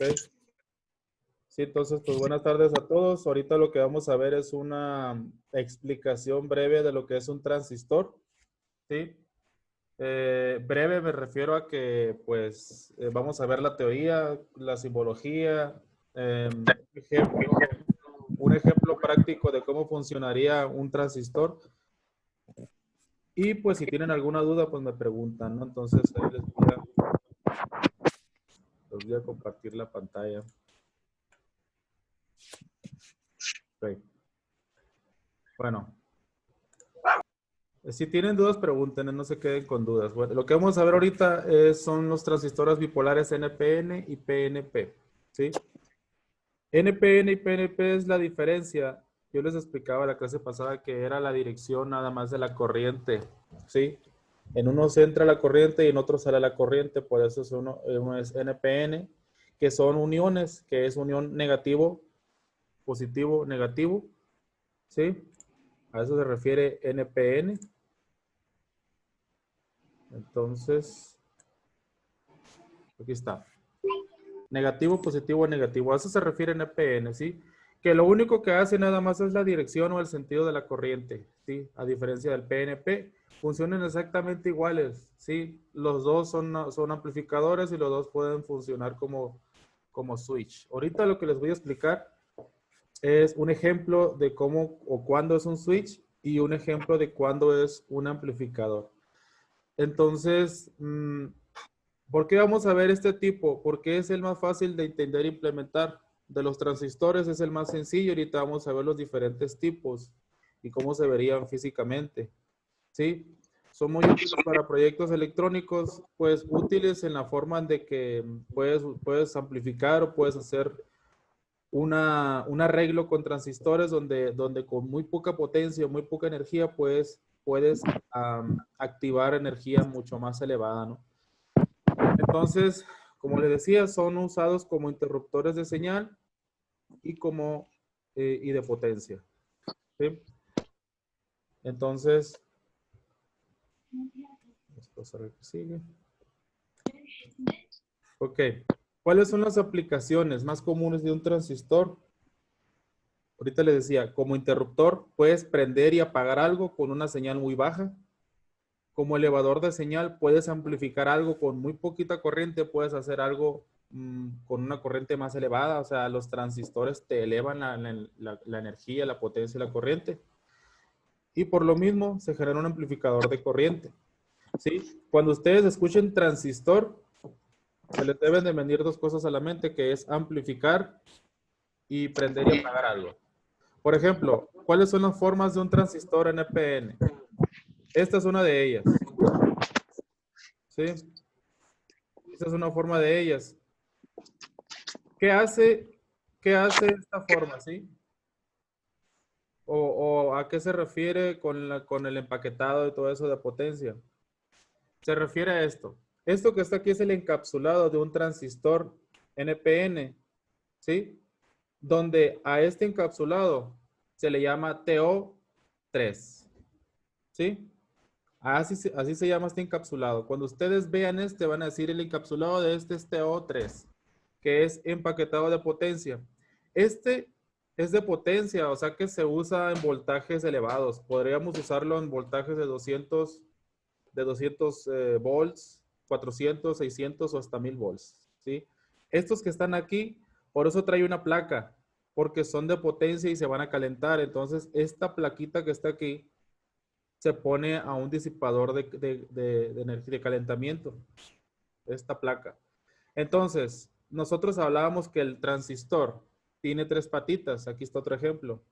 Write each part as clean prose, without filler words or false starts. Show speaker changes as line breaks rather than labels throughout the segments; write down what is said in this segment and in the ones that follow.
Ok. Sí, entonces, pues buenas tardes a todos. Ahorita lo que vamos a ver es una explicación breve de lo que es un transistor. ¿Sí? Breve me refiero a que, pues, vamos a ver la teoría, la simbología, un ejemplo práctico de cómo funcionaría un transistor. Y pues si tienen alguna duda, pues me preguntan, ¿no? Entonces ahí les voy a compartir la pantalla. Ok. Bueno, si tienen dudas, pregunten, no se queden con dudas. Bueno, lo que vamos a ver ahorita son los transistores bipolares NPN y PNP, ¿sí? NPN y PNP es la diferencia. Yo les explicaba la clase pasada que era la dirección nada más de la corriente, ¿sí? En uno se entra la corriente y en otro sale la corriente, por eso es uno es NPN, que son uniones, que es unión negativo, positivo, negativo, ¿sí? A eso se refiere NPN. Entonces, aquí está. Negativo, positivo, negativo. A eso se refiere NPN, ¿sí? Que lo único que hace nada más es la dirección o el sentido de la corriente, ¿sí? A diferencia del PNP, funcionan exactamente iguales, ¿sí? Los dos son amplificadores y los dos pueden funcionar como switch. Ahorita lo que les voy a explicar es un ejemplo de cómo o cuándo es un switch y un ejemplo de cuándo es un amplificador. Entonces, ¿por qué vamos a ver este tipo? Porque es el más fácil de entender e implementar. De los transistores es el más sencillo. Ahorita vamos a ver los diferentes tipos y cómo se verían físicamente. ¿Sí? Son muy útiles para proyectos electrónicos, pues útiles en la forma de que puedes amplificar o puedes hacer un arreglo con transistores donde con muy poca potencia, muy poca energía, puedes activar energía mucho más elevada, ¿no? Entonces, como les decía, son usados como interruptores de señal y de potencia, ¿sí? Entonces, vamos a ver qué sigue. Ok. ¿Cuáles son las aplicaciones más comunes de un transistor? Ahorita les decía, como interruptor puedes prender y apagar algo con una señal muy baja. Como elevador de señal puedes amplificar algo con muy poquita corriente, puedes hacer algo con una corriente más elevada, o sea, los transistores te elevan la energía, la potencia y la corriente. Y por lo mismo se genera un amplificador de corriente, ¿sí? Cuando ustedes escuchen transistor, se les deben de venir dos cosas a la mente, que es amplificar y prender y apagar algo. Por ejemplo, ¿cuáles son las formas de un transistor NPN? Esta es una de ellas, ¿sí? Esta es una forma de ellas. ¿Qué hace, qué hace esta forma, sí? O a qué se refiere con el empaquetado y todo eso de potencia? Se refiere a esto. Esto que está aquí es el encapsulado de un transistor NPN, ¿sí? Donde a este encapsulado se le llama TO3, ¿sí? Así se llama este encapsulado. Cuando ustedes vean este, van a decir el encapsulado de este es TO3, que es empaquetado de potencia. Este es de potencia, o sea que se usa en voltajes elevados. Podríamos usarlo en voltajes de 200 volts, 400, 600 o hasta 1000 volts, ¿sí? Estos que están aquí, por eso trae una placa, porque son de potencia y se van a calentar. Entonces, esta plaquita que está aquí se pone a un disipador de energía de calentamiento, esta placa. Entonces, nosotros hablábamos que el transistor tiene tres patitas. Aquí está otro ejemplo,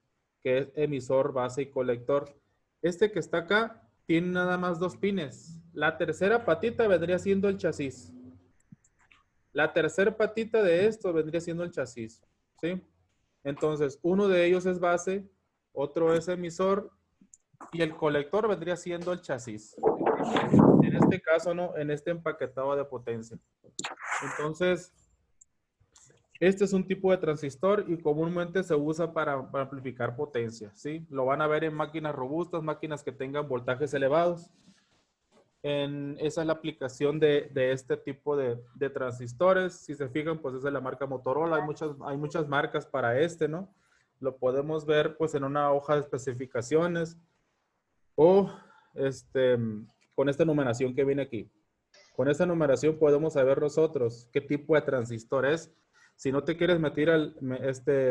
que es emisor, base y colector. Este que está acá tiene nada más dos pines. La tercera patita vendría siendo el chasis. La tercera patita de esto vendría siendo el chasis, ¿sí? Entonces, uno de ellos es base, otro es emisor y el colector vendría siendo el chasis. En este caso, ¿no? En este empaquetado de potencia. Entonces, este es un tipo de transistor y comúnmente se usa para amplificar potencia, ¿sí? Lo van a ver en máquinas robustas, máquinas que tengan voltajes elevados. Esa es la aplicación de este tipo de transistores. Si se fijan, pues es de la marca Motorola. Hay muchas marcas para este, ¿no? Lo podemos ver pues en una hoja de especificaciones o con esta numeración que viene aquí. Con esta numeración podemos saber nosotros qué tipo de transistor es. Si no te quieres meter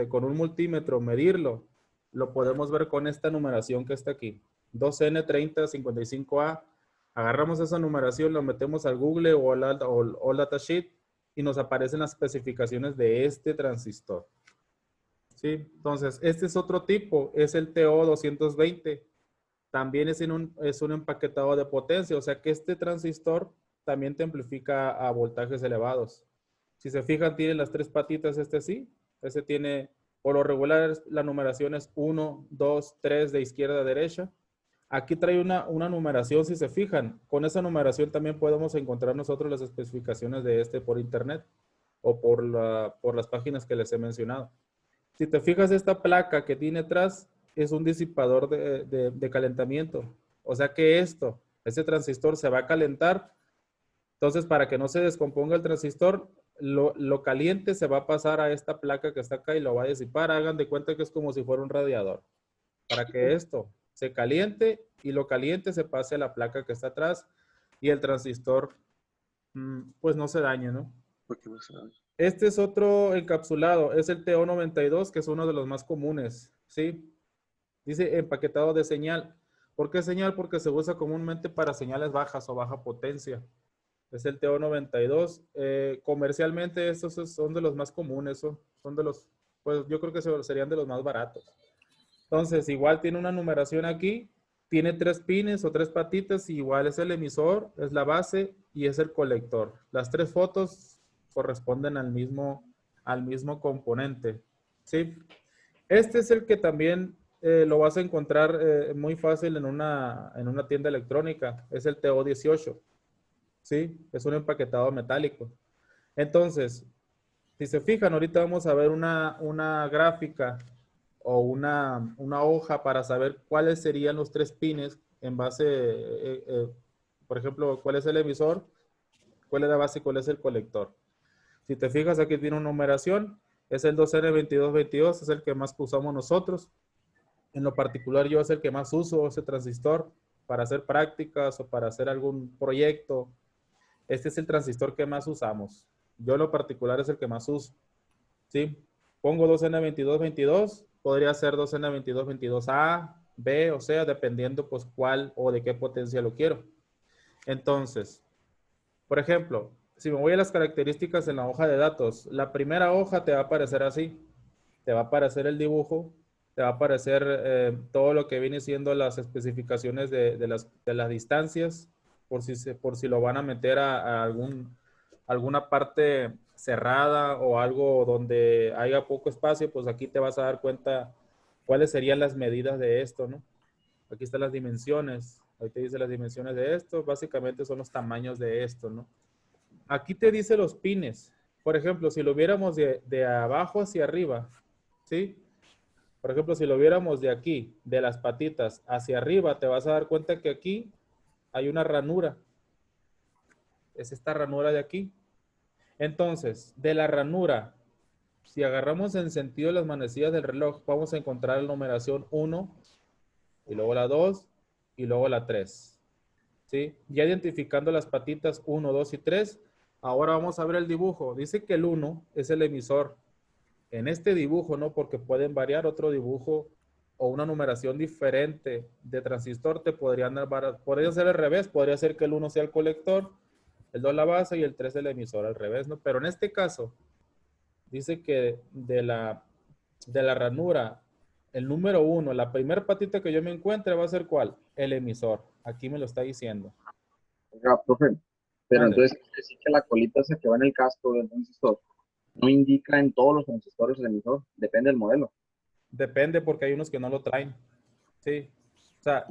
con un multímetro, medirlo, lo podemos ver con esta numeración que está aquí. 2N3055A. Agarramos esa numeración, lo metemos al Google o al datasheet y nos aparecen las especificaciones de este transistor. ¿Sí? Entonces, este es otro tipo, es el TO220. También es un empaquetado de potencia, o sea que este transistor también te amplifica a voltajes elevados. Si se fijan, tiene las tres patitas, sí. Ese tiene, por lo regular, la numeración es 1, 2, 3 de izquierda a derecha. Aquí trae una numeración, si se fijan. Con esa numeración también podemos encontrar nosotros las especificaciones de por internet o por las páginas que les he mencionado. Si te fijas, esta placa que tiene atrás es un disipador de calentamiento. O sea que ese transistor se va a calentar. Entonces, para que no se descomponga el transistor, lo caliente se va a pasar a esta placa que está acá y lo va a disipar. Hagan de cuenta que es como si fuera un radiador. Para que esto se caliente y lo caliente se pase a la placa que está atrás y el transistor pues no se dañe, ¿no? Este es otro encapsulado, es el TO92, que es uno de los más comunes, ¿sí? Dice empaquetado de señal. ¿Por qué señal? Porque se usa comúnmente para señales bajas o baja potencia. Es el TO92. Comercialmente estos son de los más comunes, son de los, pues yo creo que serían de los más baratos. Entonces, igual tiene una numeración aquí, tiene 3 pines o 3 patitas, y igual es el emisor, es la base y es el colector. Las 3 fotos corresponden al mismo componente, ¿sí? Este es el que también lo vas a encontrar muy fácil en una tienda electrónica, es el TO18, ¿sí? Es un empaquetado metálico. Entonces, si se fijan, ahorita vamos a ver una gráfica o una hoja para saber cuáles serían los 3 pines en base, por ejemplo, cuál es el emisor, cuál es la base y cuál es el colector. Si te fijas, aquí tiene una numeración, es el 2N2222, es el que más usamos nosotros. En lo particular, yo es el que más uso, ese transistor, para hacer prácticas o para hacer algún proyecto. Este es el transistor que más usamos. Yo en lo particular es el que más uso. ¿Sí? Pongo 2N2222, podría ser 2N2222A, B o C, dependiendo pues cuál o de qué potencia lo quiero. Entonces, por ejemplo, si me voy a las características en la hoja de datos, la primera hoja te va a aparecer así. Te va a aparecer el dibujo, te va a aparecer todo lo que viene siendo las especificaciones de las distancias, por si lo van a meter a alguna parte cerrada o algo donde haya poco espacio, pues aquí te vas a dar cuenta cuáles serían las medidas de esto, ¿no? Aquí están las dimensiones, ahí te dice las dimensiones de esto, básicamente son los tamaños de esto, ¿no? Aquí te dice los pines. Por ejemplo, si lo viéramos de abajo hacia arriba, ¿sí? Por ejemplo, si lo viéramos de aquí, de las patitas hacia arriba, te vas a dar cuenta que aquí hay una ranura. Es esta ranura de aquí. Entonces, de la ranura, si agarramos en sentido las manecillas del reloj, vamos a encontrar la numeración 1, y luego la 2, y luego la 3. ¿Sí? Ya identificando las patitas 1, 2 y 3, ahora vamos a ver el dibujo. Dice que el 1 es el emisor. En este dibujo, ¿no? Porque pueden variar otro dibujo o una numeración diferente de transistor, podría ser al revés, podría ser que el 1 sea el colector, el 2 la base y el 3 el emisor, al revés, ¿no? Pero en este caso, dice que de la ranura, el número 1, la primera patita que yo me encuentre va a ser ¿cuál? El emisor. Aquí me lo está diciendo.
Oiga, profe, pero
Mande.
entonces quiere decir que la colita esa que va en el casco del transistor no indica en todos los transistores el emisor, depende del modelo.
Depende porque hay unos que no lo traen. Sí. O sea,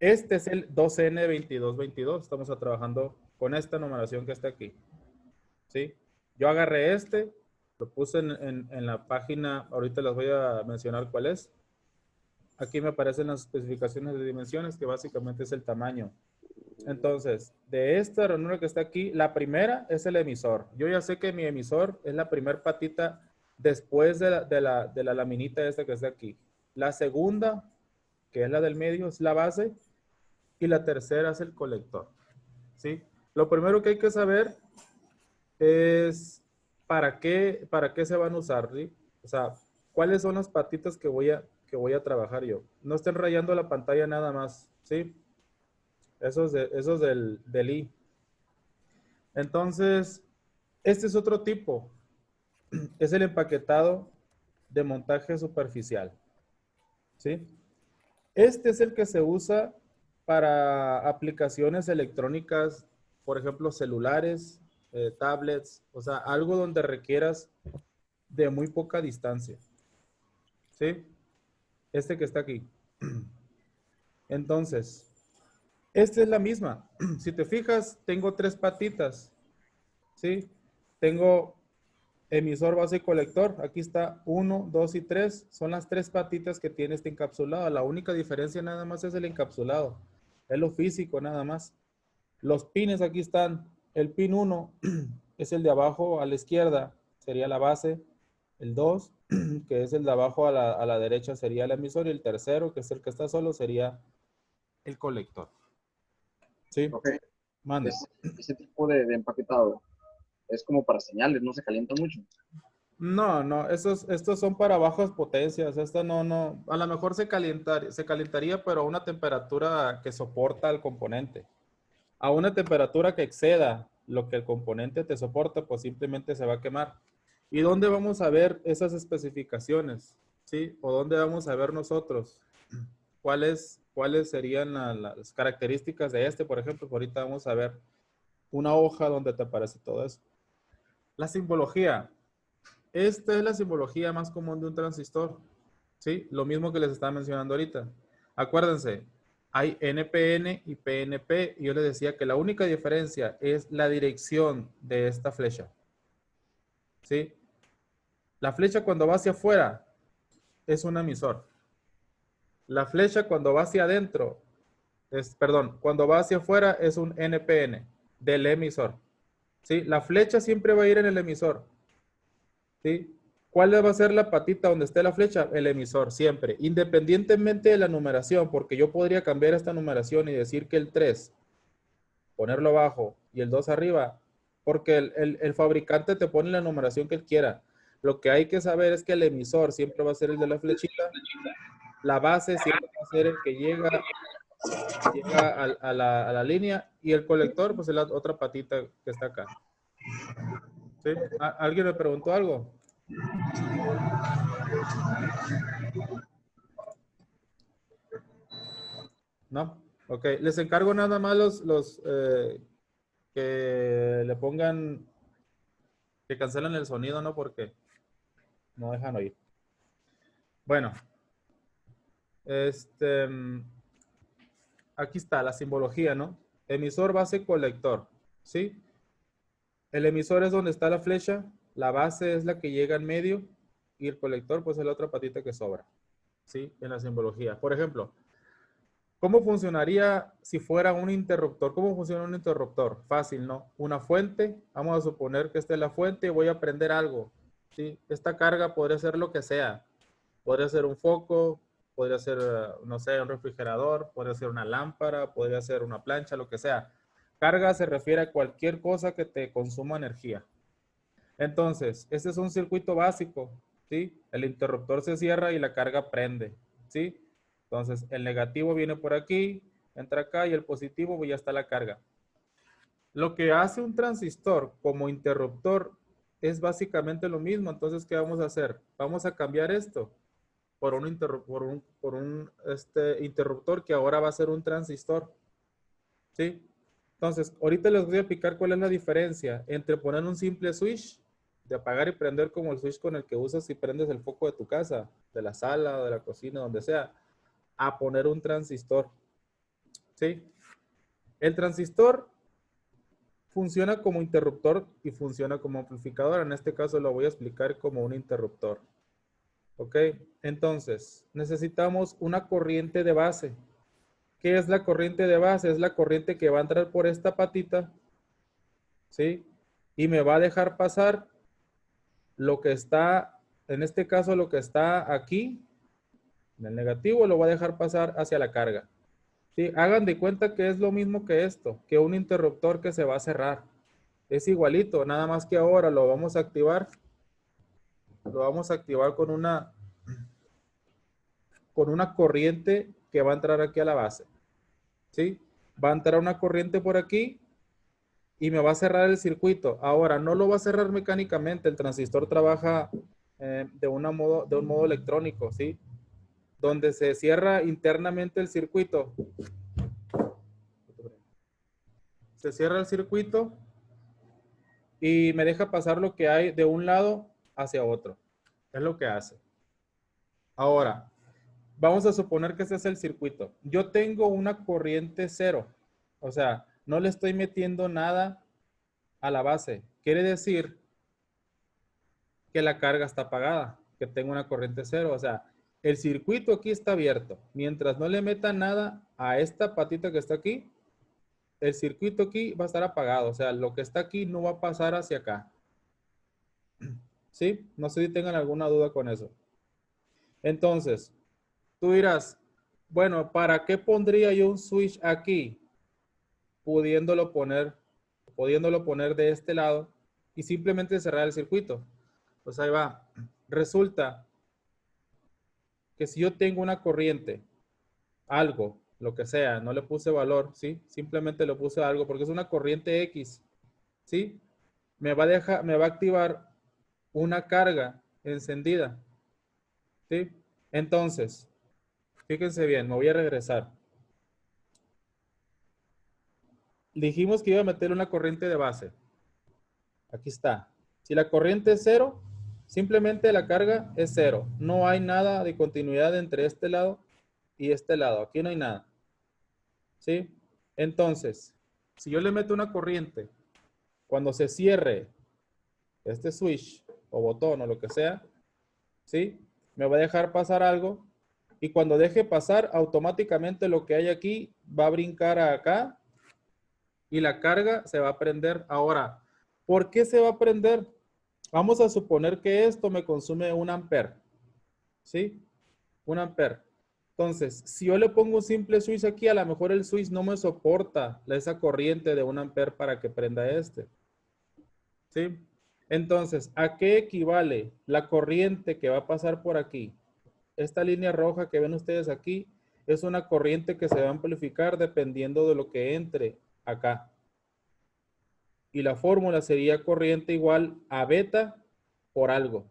este es el 2N2222. Estamos trabajando con esta numeración que está aquí. ¿Sí? Yo agarré lo puse en la página, ahorita les voy a mencionar cuál es. Aquí me aparecen las especificaciones de dimensiones, que básicamente es el tamaño. Entonces, de esta ranura que está aquí, la primera es el emisor. Yo ya sé que mi emisor es la primer patita después de la laminita esta que está aquí. La segunda, que es la del medio, es la base. Y la tercera es el colector. ¿Sí? Lo primero que hay que saber es para qué se van a usar, ¿sí? O sea, cuáles son las patitas que voy a trabajar yo. No estén rayando la pantalla nada más, ¿sí? Esos del I. Entonces, este es otro tipo. Es el empaquetado de montaje superficial, ¿sí? Este es el que se usa para aplicaciones electrónicas, por ejemplo, celulares, tablets, o sea, algo donde requieras de muy poca distancia, ¿sí? Este que está aquí. Entonces, esta es la misma. Si te fijas, tengo tres patitas, ¿sí? Tengo emisor, base y colector. Aquí está 1, 2 y 3. Son las tres patitas que tiene este encapsulado. La única diferencia nada más es el encapsulado. Es lo físico nada más. Los pines aquí están. El pin 1 es el de abajo a la izquierda, sería la base. El 2, que es el de abajo a la derecha, sería el emisor. Y el tercero, que es el que está solo, sería el colector. ¿Sí?
Ok.
Mande.
Ese tipo de empaquetado es como para señales, no se calienta mucho.
No, no, estos son para bajas potencias. Esta no, a lo mejor se calentaría, pero a una temperatura que soporta el componente. A una temperatura que exceda lo que el componente te soporta, pues simplemente se va a quemar. ¿Y dónde vamos a ver esas especificaciones? ¿Sí? ¿O dónde vamos a ver nosotros? ¿Cuáles serían las características de este? Por ejemplo, ahorita vamos a ver una hoja donde te aparece todo eso. La simbología. Esta es la simbología más común de un transistor. ¿Sí? Lo mismo que les estaba mencionando ahorita. Acuérdense, hay NPN y PNP. Y yo les decía que la única diferencia es la dirección de esta flecha. ¿Sí? La flecha cuando va hacia afuera es un emisor. La flecha cuando va hacia adentro cuando va hacia afuera es un NPN del emisor. ¿Sí? La flecha siempre va a ir en el emisor. ¿Sí? ¿Cuál va a ser la patita donde esté la flecha? El emisor, siempre. Independientemente de la numeración, porque yo podría cambiar esta numeración y decir que el 3, ponerlo abajo y el 2 arriba, porque el fabricante te pone la numeración que él quiera. Lo que hay que saber es que el emisor siempre va a ser el de la flechita, la base siempre va a ser el que llega a la línea y el colector, pues es la otra patita que está acá. ¿Sí? ¿Alguien me preguntó algo? ¿No? Ok, les encargo nada más los que le pongan, que cancelen el sonido, ¿no? Porque no dejan oír. Bueno, este, aquí está la simbología, ¿no? Emisor, base, colector, ¿sí? El emisor es donde está la flecha, la base es la que llega en medio y el colector, pues es la otra patita que sobra, ¿sí? En la simbología. Por ejemplo, ¿cómo funcionaría si fuera un interruptor? ¿Cómo funciona un interruptor? Fácil, ¿no? Una fuente, vamos a suponer que esta es la fuente y voy a prender algo, ¿sí? Esta carga podría ser lo que sea. Podría ser un foco, podría ser, no sé, un refrigerador, podría ser una lámpara, podría ser una plancha, lo que sea. Carga se refiere a cualquier cosa que te consuma energía. Entonces, este es un circuito básico, ¿sí? El interruptor se cierra y la carga prende, ¿sí? Entonces, el negativo viene por aquí, entra acá y el positivo, pues ya está la carga. Lo que hace un transistor como interruptor es básicamente lo mismo. Entonces, ¿qué vamos a hacer? Vamos a cambiar esto por un interruptor que ahora va a ser un transistor, ¿sí? Entonces, ahorita les voy a explicar cuál es la diferencia entre poner un simple switch de apagar y prender como el switch con el que usas y prendes el foco de tu casa, de la sala, de la cocina, donde sea, a poner un transistor, ¿sí? El transistor funciona como interruptor y funciona como amplificador. En este caso lo voy a explicar como un interruptor, ¿ok? Entonces, necesitamos una corriente de base. ¿Qué es la corriente de base? Es la corriente que va a entrar por esta patita, ¿sí? Y me va a dejar pasar lo que está, en este caso lo que está aquí, en el negativo, lo va a dejar pasar hacia la carga. ¿Sí? Hagan de cuenta que es lo mismo que esto, que un interruptor que se va a cerrar. Es igualito, nada más que ahora lo vamos a activar. Lo vamos a activar con una corriente que va a entrar aquí a la base. ¿Sí? Va a entrar una corriente por aquí y me va a cerrar el circuito. Ahora, no lo va a cerrar mecánicamente. El transistor trabaja de un modo electrónico, ¿sí? Donde se cierra internamente el circuito. Se cierra el circuito y me deja pasar lo que hay de un lado hacia otro. Es lo que hace. Ahora, vamos a suponer que ese es el circuito. Yo tengo una corriente cero. O sea, no le estoy metiendo nada a la base. Quiere decir que la carga está apagada, que tengo una corriente cero. O sea, el circuito aquí está abierto. Mientras no le meta nada a esta patita que está aquí, el circuito aquí va a estar apagado. O sea, lo que está aquí no va a pasar hacia acá. ¿Sí? No sé si tengan alguna duda con eso. Entonces, tú dirás, bueno, ¿para qué pondría yo un switch aquí? Pudiéndolo poner de este lado y simplemente cerrar el circuito. Pues ahí va. Resulta que si yo tengo una corriente, algo, lo que sea, no le puse valor, ¿sí? Simplemente le puse algo porque es una corriente X, ¿sí? Me va a activar una carga encendida, ¿sí? Entonces, fíjense bien, me voy a regresar. Dijimos que iba a meter una corriente de base. Aquí está. Si la corriente es cero, simplemente la carga es cero. No hay nada de continuidad entre este lado y este lado. Aquí no hay nada. ¿Sí? Entonces, si yo le meto una corriente, cuando se cierre este switch o botón o lo que sea, ¿sí? Me va a dejar pasar algo y cuando deje pasar, automáticamente lo que hay aquí va a brincar a acá y la carga se va a prender. Ahora, ¿por qué se va a prender? Vamos a suponer que esto me consume 1 ampere, ¿sí? 1 ampere. Entonces, si yo le pongo un simple switch aquí, a lo mejor el switch no me soporta esa corriente de 1 ampere para que prenda este, ¿sí? Entonces, ¿a qué equivale la corriente que va a pasar por aquí? Esta línea roja que ven ustedes aquí es una corriente que se va a amplificar dependiendo de lo que entre acá. Y la fórmula sería corriente igual a beta por algo,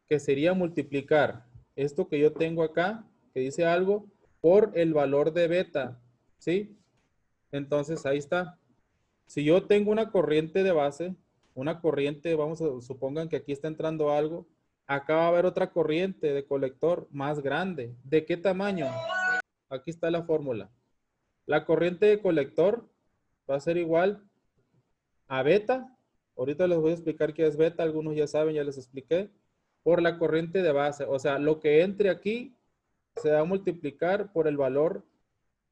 que sería multiplicar esto que yo tengo acá, que dice algo, por el valor de beta, ¿sí? Entonces ahí está. Si yo tengo una corriente de base, una corriente, supongan que aquí está entrando algo, acá va a haber otra corriente de colector más grande. ¿De qué tamaño? Aquí está la fórmula. La corriente de colector va a ser igual a beta. Ahorita les voy a explicar qué es beta, algunos ya saben, ya les expliqué, por la corriente de base. O sea, lo que entre aquí se va a multiplicar por el valor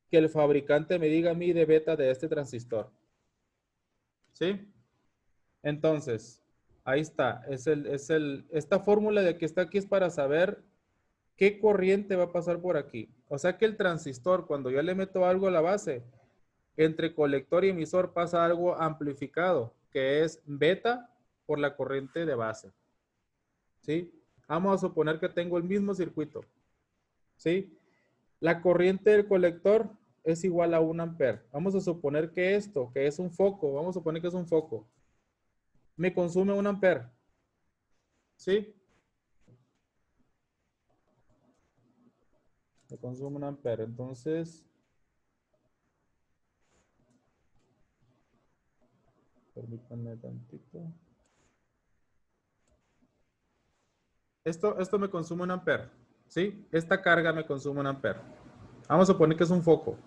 que el fabricante me diga a mí de beta de este transistor. ¿Sí? Entonces, ahí está. Esta fórmula de que está aquí es para saber qué corriente va a pasar por aquí. O sea que el transistor, cuando yo le meto algo a la base, entre colector y emisor pasa algo amplificado, que es beta por la corriente de base. ¿Sí? Vamos a suponer que tengo el mismo circuito. ¿Sí? La corriente del colector es igual a 1 ampere. Vamos a suponer que esto, que es un foco, vamos a suponer que es un foco, me consume 1 ampere. ¿Sí? Me consume 1 ampere. Entonces, permítanme tantito. Esto me consume 1 ampere. ¿Sí? Esta carga me consume 1 ampere. Vamos a suponer que es un foco.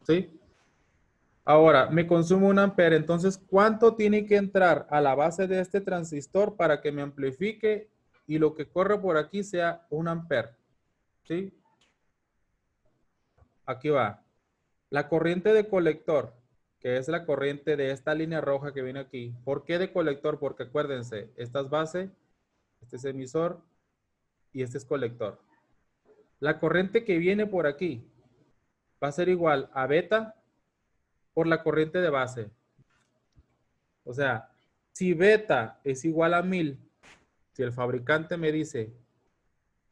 ¿Sí? Ahora, me consume 1 ampere. Entonces, ¿cuánto tiene que entrar a la base de este transistor para que me amplifique y lo que corre por aquí sea 1 ampere? ¿Sí? Aquí va. La corriente de colector, que es la corriente de esta línea roja que viene aquí. ¿Por qué de colector? Porque acuérdense, esta es base, este es emisor y este es colector. La corriente que viene por aquí va a ser igual a beta por la corriente de base. O sea, si beta es igual a 1000, si el fabricante me dice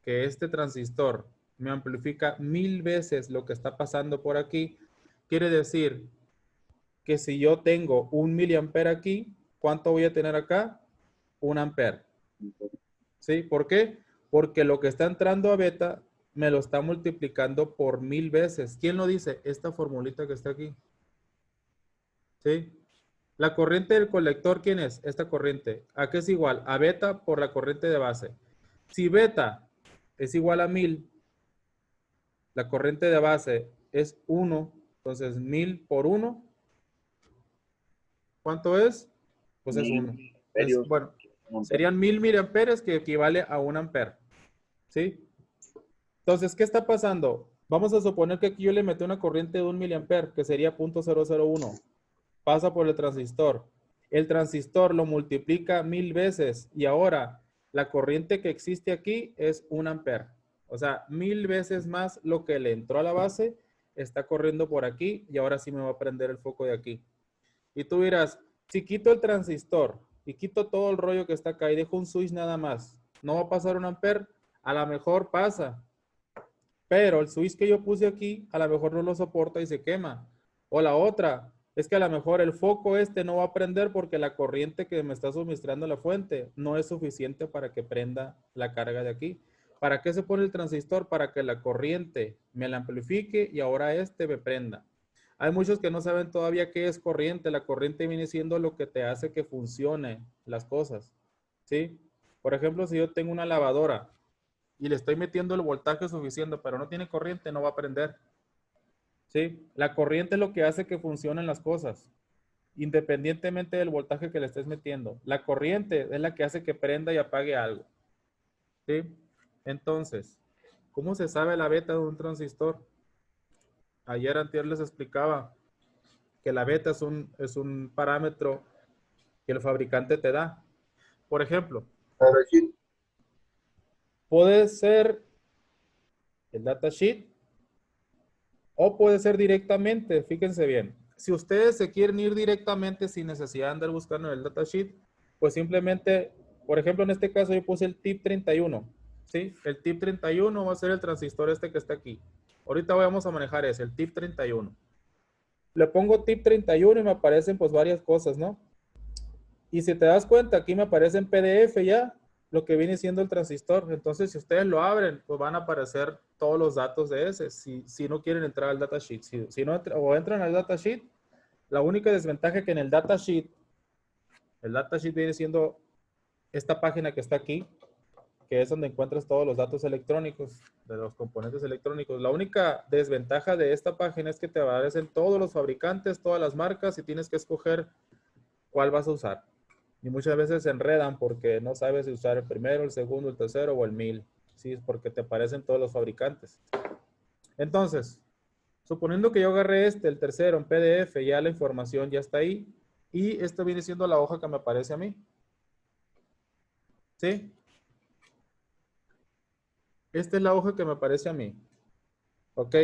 que este transistor me amplifica 1000 veces lo que está pasando por aquí, quiere decir que si yo tengo 1 miliampere aquí, ¿cuánto voy a tener acá? 1 ampere. ¿Sí? ¿Por qué? Porque lo que está entrando a beta me lo está multiplicando por 1000 veces. ¿Quién lo dice? Esta formulita que está aquí. ¿Sí? La corriente del colector, ¿quién es? Esta corriente. ¿A qué es igual? A beta por la corriente de base. Si beta es igual a 1000, la corriente de base es 1, entonces 1000 por 1, ¿cuánto es? Pues es 1. Bueno, serían 1000 miliamperes que equivale a 1 ampere. ¿Sí? Entonces, ¿qué está pasando? Vamos a suponer que aquí yo le metí una corriente de 1 miliampere, que sería 0.001. Pasa por el transistor. El transistor lo multiplica 1000 veces y ahora la corriente que existe aquí es 1 ampere. O sea, 1000 veces más lo que le entró a la base está corriendo por aquí y ahora sí me va a prender el foco de aquí. Y tú dirás, si quito el transistor y quito todo el rollo que está acá y dejo un switch nada más, ¿no va a pasar 1 ampere? A lo mejor pasa, pero el switch que yo puse aquí a lo mejor no lo soporta y se quema. O la otra, es que a lo mejor el foco este no va a prender porque la corriente que me está suministrando la fuente no es suficiente para que prenda la carga de aquí. ¿Para qué se pone el transistor? Para que la corriente me la amplifique y ahora este me prenda. Hay muchos que no saben todavía qué es corriente. La corriente viene siendo lo que te hace que funcione las cosas. ¿Sí? Por ejemplo, si yo tengo una lavadora y le estoy metiendo el voltaje suficiente, pero no tiene corriente, no va a prender. ¿Sí? La corriente es lo que hace que funcionen las cosas, independientemente del voltaje que le estés metiendo. La corriente es la que hace que prenda y apague algo. ¿Sí? Entonces, ¿cómo se sabe la beta de un transistor? Ayer antier les explicaba que la beta es un parámetro que el fabricante te da. Por ejemplo, puede ser el datasheet o puede ser directamente, fíjense bien. Si ustedes se quieren ir directamente sin necesidad de andar buscando en el datasheet, pues simplemente, por ejemplo, en este caso yo puse el tip 31. ¿Sí? El tip 31 va a ser el transistor este que está aquí. Ahorita vamos a manejar ese, el tip 31. Le pongo tip 31 y me aparecen pues varias cosas, ¿no? Y si te das cuenta, aquí me aparece en PDF ya lo que viene siendo el transistor. Entonces, si ustedes lo abren, pues van a aparecer todos los datos de ese. Si no quieren entrar al datasheet. Si no o entran al datasheet, la única desventaja es que en el datasheet viene siendo esta página que está aquí, que es donde encuentras todos los datos electrónicos, de los componentes electrónicos. La única desventaja de esta página es que te aparecen todos los fabricantes, todas las marcas y tienes que escoger cuál vas a usar. Y muchas veces se enredan porque no sabes si usar el primero, el segundo, el tercero o el 1000. Sí, es porque te aparecen todos los fabricantes. Entonces, suponiendo que yo agarré el tercero en PDF, ya la información ya está ahí. Y esto viene siendo la hoja que me aparece a mí. ¿Sí? Esta es la hoja que me aparece a mí. ¿Ok?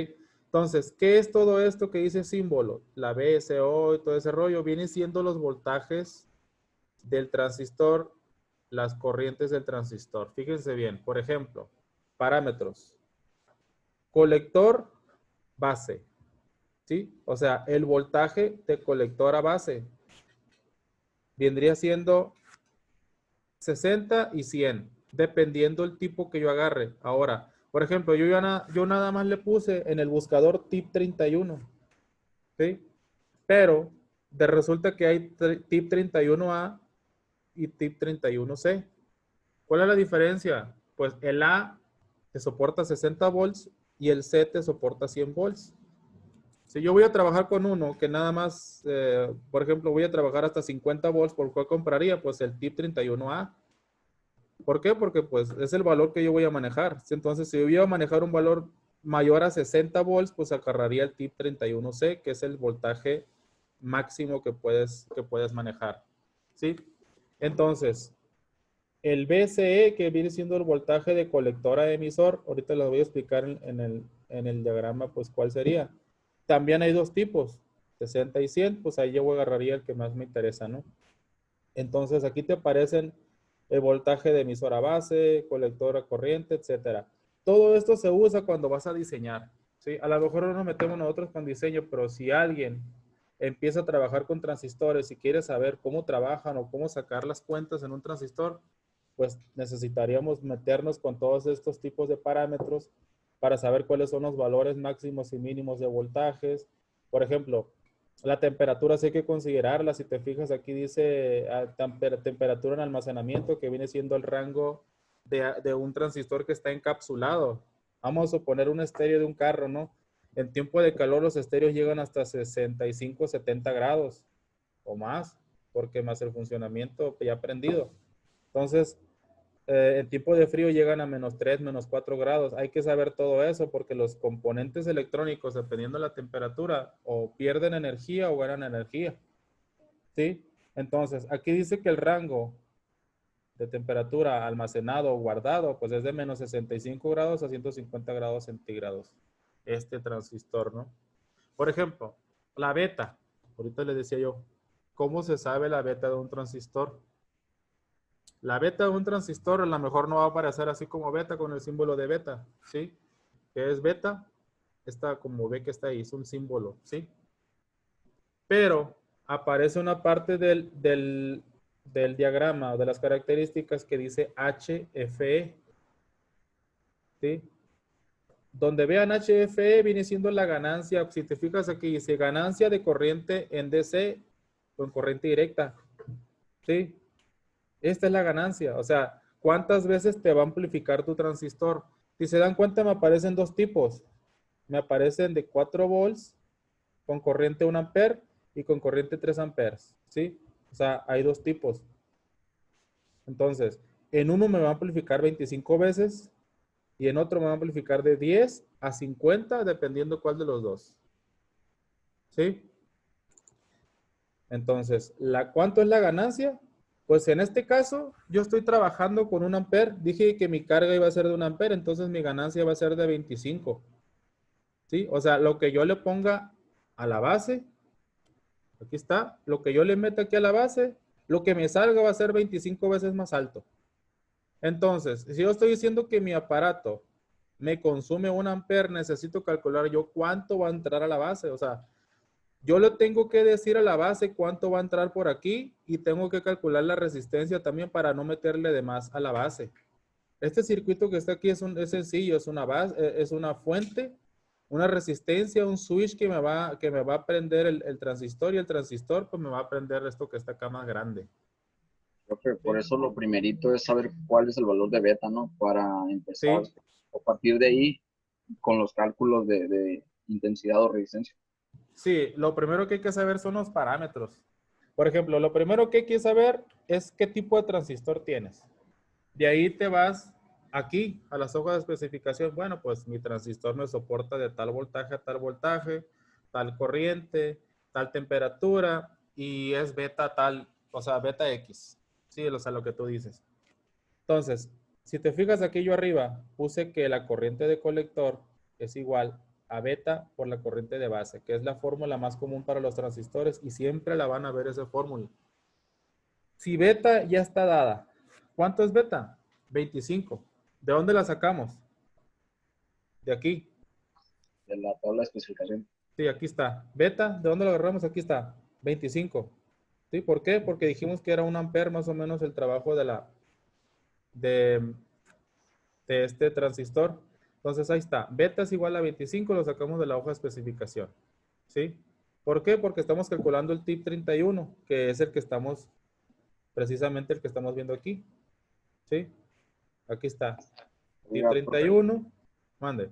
Entonces, ¿qué es todo esto que dice símbolo? La VSO y todo ese rollo. Vienen siendo los voltajes del transistor, las corrientes del transistor. Fíjense bien, por ejemplo, parámetros. Colector, base. ¿Sí? O sea, el voltaje de colector a base vendría siendo 60 y 100, dependiendo el tipo que yo agarre. Ahora, por ejemplo, yo nada más le puse en el buscador tip 31. ¿Sí? Pero resulta que hay tip 31A y tip 31C. ¿Cuál es la diferencia? Pues el A te soporta 60 volts y el C te soporta 100 volts. Si yo voy a trabajar con uno que nada más, por ejemplo, voy a trabajar hasta 50 volts, ¿por cuál compraría? Pues el tip 31A. ¿Por qué? Porque pues es el valor que yo voy a manejar. Entonces, si yo voy a manejar un valor mayor a 60 volts, pues agarraría el tip 31C, que es el voltaje máximo que puedes manejar, ¿sí? Entonces, el VCE, que viene siendo el voltaje de colector a emisor, ahorita lo voy a explicar en el diagrama, pues cuál sería. También hay dos tipos, 60 y 100, pues ahí yo agarraría el que más me interesa, ¿no? Entonces, aquí te aparecen el voltaje de emisora base, colectora corriente, etcétera. Todo esto se usa cuando vas a diseñar, ¿sí? A lo mejor no nos metemos nosotros con diseño, pero si alguien empieza a trabajar con transistores y quiere saber cómo trabajan o cómo sacar las cuentas en un transistor, pues necesitaríamos meternos con todos estos tipos de parámetros para saber cuáles son los valores máximos y mínimos de voltajes. Por ejemplo, la temperatura sí hay que considerarla. Si te fijas, aquí dice temperatura en almacenamiento, que viene siendo el rango de un transistor que está encapsulado. Vamos a suponer un estéreo de un carro, ¿no? En tiempo de calor los estéreos llegan hasta 65, 70 grados o más, porque más el funcionamiento ya prendido. Entonces, en tiempo de frío llegan a -3, -4 grados. Hay que saber todo eso porque los componentes electrónicos, dependiendo de la temperatura, o pierden energía o ganan energía. ¿Sí? Entonces, aquí dice que el rango de temperatura almacenado o guardado, pues es de -65 grados a 150 grados centígrados. Este transistor, ¿no? Por ejemplo, la beta. Ahorita les decía yo, ¿cómo se sabe la beta de un transistor? La beta de un transistor a lo mejor no va a aparecer así como beta con el símbolo de beta, ¿sí? ¿Qué es beta? Esta como ve que está ahí, es un símbolo, ¿sí? Pero aparece una parte del diagrama o de las características que dice HFE, ¿sí? Donde vean HFE viene siendo la ganancia, si te fijas aquí dice ganancia de corriente en DC con corriente directa, ¿sí? Esta es la ganancia, o sea, ¿cuántas veces te va a amplificar tu transistor? Si se dan cuenta, me aparecen dos tipos. Me aparecen de 4 volts con corriente 1 amper y con corriente 3 amperes, ¿sí? O sea, hay dos tipos. Entonces, en uno me va a amplificar 25 veces y en otro me va a amplificar de 10 a 50, dependiendo cuál de los dos, ¿sí? Entonces, ¿cuánto es la ganancia? Pues en este caso, yo estoy trabajando con 1 amper. Dije que mi carga iba a ser de 1 amper, entonces mi ganancia va a ser de 25. ¿Sí? O sea, lo que yo le ponga a la base, aquí está, lo que yo le meta aquí a la base, lo que me salga va a ser 25 veces más alto. Entonces, si yo estoy diciendo que mi aparato me consume 1 amper, necesito calcular yo cuánto va a entrar a la base. O sea, yo le tengo que decir a la base cuánto va a entrar por aquí y tengo que calcular la resistencia también para no meterle de más a la base. Este circuito que está aquí es sencillo, es una base, es una fuente, una resistencia, un switch que me va a prender el transistor y el transistor pues me va a prender esto que está acá más grande.
Creo que por
¿Sí?
eso lo primerito es saber cuál es el valor de beta, ¿no? Para empezar
Sí,
a partir de ahí con los cálculos de intensidad o resistencia.
sí, lo primero que hay que saber son los parámetros. Por ejemplo, lo primero que hay que saber es qué tipo de transistor tienes. De ahí te vas aquí a las hojas de especificación. Bueno, pues mi transistor me soporta de tal voltaje a tal voltaje, tal corriente, tal temperatura y es beta tal, o sea, beta X. Sí, o sea, lo que tú dices. Entonces, si te fijas aquí yo arriba, puse que la corriente de colector es igual a beta por la corriente de base, que es la fórmula más común para los transistores y siempre la van a ver esa fórmula. Si beta ya está dada, ¿cuánto es beta? 25. ¿De dónde la sacamos? De aquí.
De la tabla de especificación.
Sí, aquí está. Beta, ¿de dónde lo agarramos? Aquí está. 25. ¿Sí? ¿Por qué? Porque dijimos que era 1 amper más o menos el trabajo de, de este transistor. Entonces ahí está. Beta es igual a 25, lo sacamos de la hoja de especificación. ¿Sí? ¿Por qué? Porque estamos calculando el tip 31, que es el que estamos, precisamente el que estamos viendo aquí. ¿Sí? Aquí está. Tip
Oiga, profe,
31. Mande.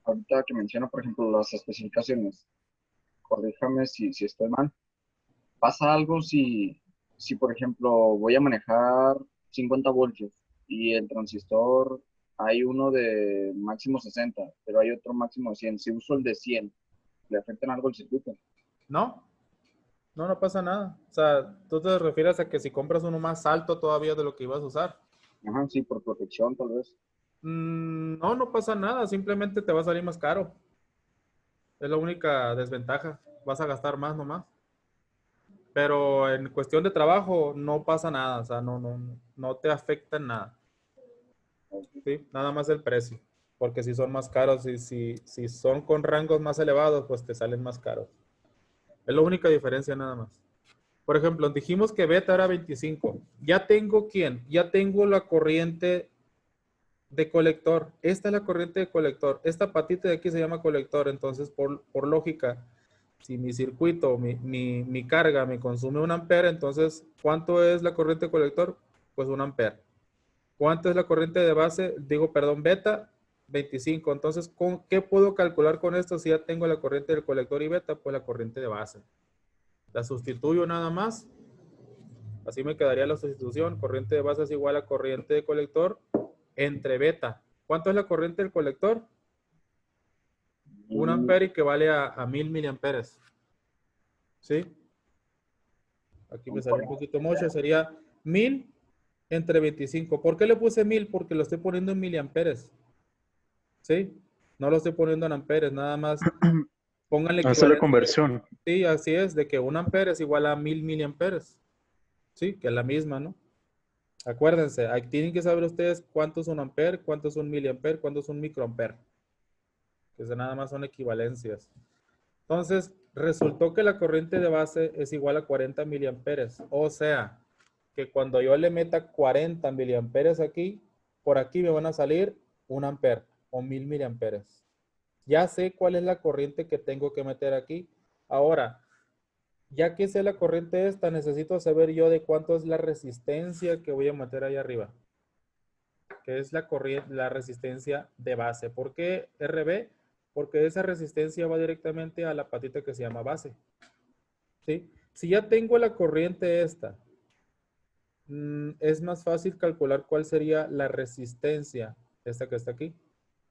ahorita que menciona, por ejemplo, las especificaciones, corríjame si estoy mal. ¿Pasa algo si, por ejemplo, voy a manejar 50 voltios y el transistor hay uno de máximo 60, pero hay otro máximo de 100. Si uso el de 100, ¿le afectan algo el circuito?
¿No? No, no pasa nada. O sea, tú te refieres a que si compras uno más alto todavía de lo que ibas a usar.
Ajá, sí, por protección tal vez.
No, no pasa nada. Simplemente te va a salir más caro. Es la única desventaja. Vas a gastar más nomás. Pero en cuestión de trabajo no pasa nada. O sea, no te afecta en nada. ¿Sí? Nada más el precio. Porque si son más caros y si son con rangos más elevados, pues te salen más caros. Es la única diferencia nada más. Por ejemplo, dijimos que beta era 25. Ya tengo quién? Ya tengo la corriente de colector. Esta es la corriente de colector. Esta patita de aquí se llama colector. Entonces, por lógica, si mi circuito, mi carga me consume 1 ampere, entonces, ¿cuánto es la corriente de colector? Pues 1 ampere. ¿Cuánto es la corriente de base? Digo, perdón, beta, 25. Entonces, ¿qué puedo calcular con esto si ya tengo la corriente del colector y beta? Pues la corriente de base. La sustituyo nada más. Así me quedaría la sustitución. Corriente de base es igual a corriente de colector entre beta. ¿Cuánto es la corriente del colector? 1 ampere que vale a 1000 miliamperes. ¿Sí? Aquí me
Son
salió un
40.
poquito mucho. Sería 1000 entre 25. ¿Por qué le puse 1000? Porque lo estoy poniendo en miliamperes. ¿Sí? No lo estoy poniendo en amperes. Nada más pónganle
Hace la
equivalencia.
conversión.
Sí, así es. De que 1 ampere es igual a 1000 miliamperes. Sí, que es la misma, ¿no? Acuérdense, ahí tienen que saber ustedes cuánto es 1 ampere, cuánto es 1 miliampere, cuánto es 1 microampere. Que nada más son equivalencias. Entonces, resultó que la corriente de base es igual a 40 miliamperes. O sea, que cuando yo le meta 40 miliamperes aquí, por aquí me van a salir 1 ampere o 1000 miliamperes. Ya sé cuál es la corriente que tengo que meter aquí. Ahora, ya que sé la corriente esta, necesito saber yo de cuánto es la resistencia que voy a meter ahí arriba, que es la corriente, la resistencia de base. ¿Por qué RB? Porque esa resistencia va directamente a la patita que se llama base. ¿Sí? Si ya tengo la corriente esta, es más fácil calcular cuál sería la resistencia esta que está aquí.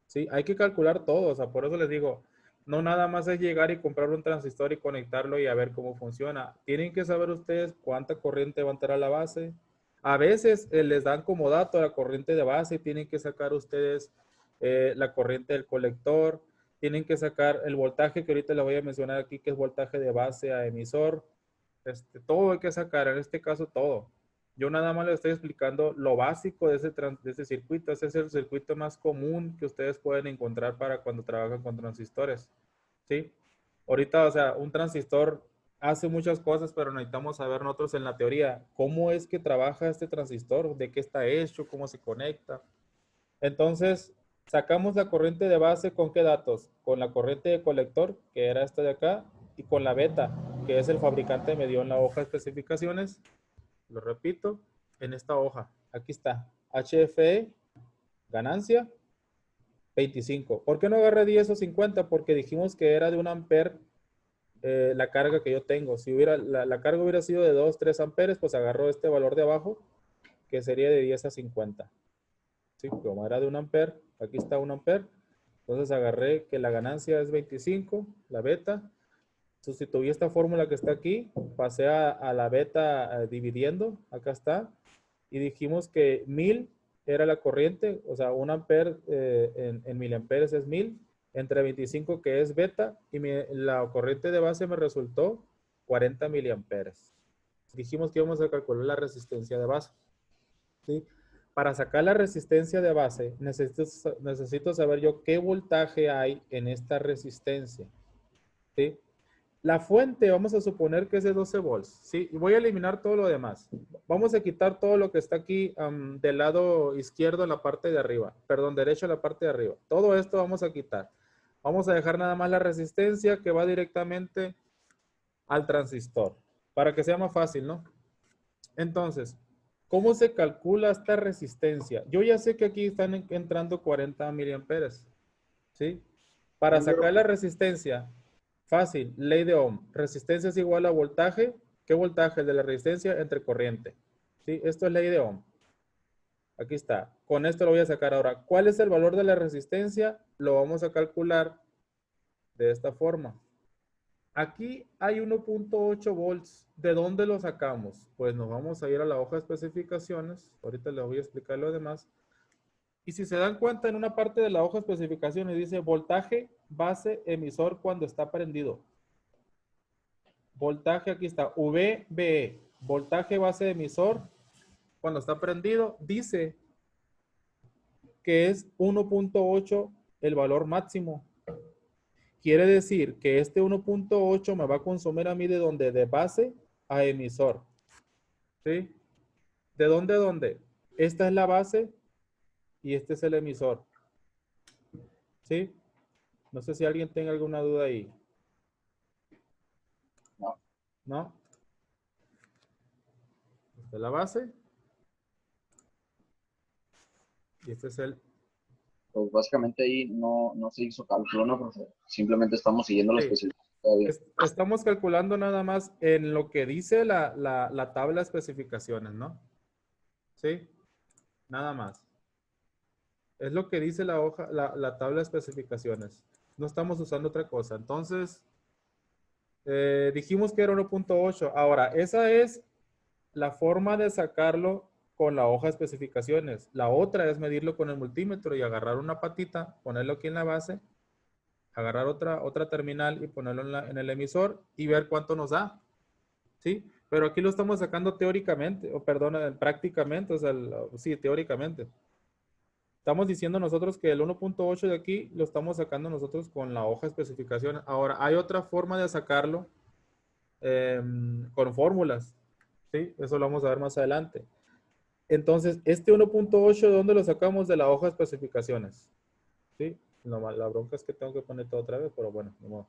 ¿Sí? Hay que calcular todo, o sea, por eso les digo, no nada más es llegar y comprar un transistor y conectarlo y a ver cómo funciona. Tienen que saber ustedes cuánta corriente va a entrar a la base. A veces les dan como dato la corriente de base, tienen que sacar ustedes la corriente del colector, tienen que sacar el voltaje que ahorita le voy a mencionar aquí, que es voltaje de base a emisor. Todo hay que sacar, en este caso todo. Yo nada más les estoy explicando lo básico de ese circuito. Ese es el circuito más común que ustedes pueden encontrar para cuando trabajan con transistores. ¿Sí? Ahorita, o sea, un transistor hace muchas cosas, pero necesitamos saber nosotros en la teoría cómo es que trabaja este transistor, de qué está hecho, cómo se conecta. Entonces, sacamos la corriente de base con qué datos? Con la corriente de colector, que era esta de acá, y con la beta, que es el fabricante me dio en la hoja de especificaciones. Lo repito, en esta hoja. Aquí está. HFE, ganancia, 25. ¿Por qué no agarré 10 o 50? Porque dijimos que era de 1 ampere la carga que yo tengo. Si la carga hubiera sido de 2, 3 amperes, pues agarro este valor de abajo, que sería de 10 a 50. ¿Sí? Como era de 1 ampere, aquí está 1 ampere. Entonces agarré que la ganancia es 25, la beta. Sustituí esta fórmula que está aquí, pasé a la beta dividiendo, acá está, y dijimos que 1000 era la corriente, o sea, 1 ampere en miliamperes es 1000, entre 25 que es beta, y la corriente de base me resultó 40 miliamperes. Dijimos que íbamos a calcular la resistencia de base. ¿Sí? Para sacar la resistencia de base, necesito saber yo qué voltaje hay en esta resistencia. ¿Sí? La fuente, vamos a suponer que es de 12 volts, ¿sí? Y voy a eliminar todo lo demás. Vamos a quitar todo lo que está aquí del lado izquierdo en la parte de arriba. Perdón, derecho en la parte de arriba. Todo esto vamos a quitar. Vamos a dejar nada más la resistencia que va directamente al transistor. Para que sea más fácil, ¿no? Entonces, ¿cómo se calcula esta resistencia? Yo ya sé que aquí están entrando 40 miliamperes, ¿sí? Para sacar la resistencia, fácil, ley de Ohm. Resistencia es igual a voltaje. ¿Qué voltaje? El de la resistencia entre corriente. ¿Sí? Esto es ley de Ohm. Aquí está. Con esto lo voy a sacar ahora. ¿Cuál es el valor de la resistencia? Lo vamos a calcular de esta forma. Aquí hay 1.8 volts. ¿De dónde lo sacamos? Pues nos vamos a ir a la hoja de especificaciones. Ahorita les voy a explicar lo demás. Y si se dan cuenta, en una parte de la hoja de especificaciones dice voltaje base emisor cuando está prendido. Voltaje, aquí está, VBE. Voltaje base emisor cuando está prendido. Dice que es 1.8 el valor máximo. Quiere decir que este 1.8 me va a consumir a mí de donde, de base a emisor. ¿Sí? ¿De dónde a dónde? Esta es la base y este es el emisor. ¿Sí? No sé si alguien tenga alguna duda ahí.
No.
¿No? Esta es la base. Y este es el...
Pues básicamente ahí no se hizo cálculo, ¿no, profe? Simplemente estamos siguiendo la
Sí.
especificación todavía.
Estamos calculando nada más en lo que dice la tabla de especificaciones, ¿no? ¿Sí? Nada más. Es lo que dice la hoja, la tabla de especificaciones. No estamos usando otra cosa. Entonces, dijimos que era 1.8. Ahora, esa es la forma de sacarlo con la hoja de especificaciones. La otra es medirlo con el multímetro y agarrar una patita, ponerlo aquí en la base, agarrar otra terminal y ponerlo en el emisor y ver cuánto nos da. ¿Sí? Pero aquí lo estamos sacando teóricamente, o perdón, prácticamente, o sea, sí, teóricamente. Estamos diciendo nosotros que el 1.8 de aquí lo estamos sacando nosotros con la hoja de especificación. Ahora, hay otra forma de sacarlo con fórmulas. ¿Sí? Eso lo vamos a ver más adelante. Entonces, este 1.8, ¿de dónde lo sacamos? De la hoja de especificaciones. ¿Sí? La bronca es que tengo que poner todo otra vez, pero bueno, no.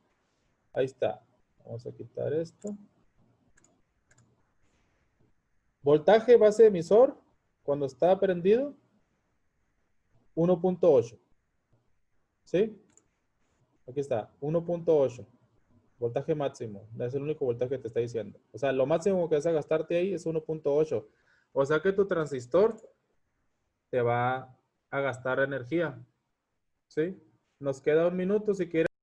Ahí está. Vamos a quitar esto. Voltaje base emisor, cuando está prendido, 1.8. ¿Sí? Aquí está, 1.8. Voltaje máximo. Es el único voltaje que te está diciendo. O sea, lo máximo que vas a gastarte ahí es 1.8. O sea que tu transistor te va a gastar energía. ¿Sí? Nos queda un minuto si quieres.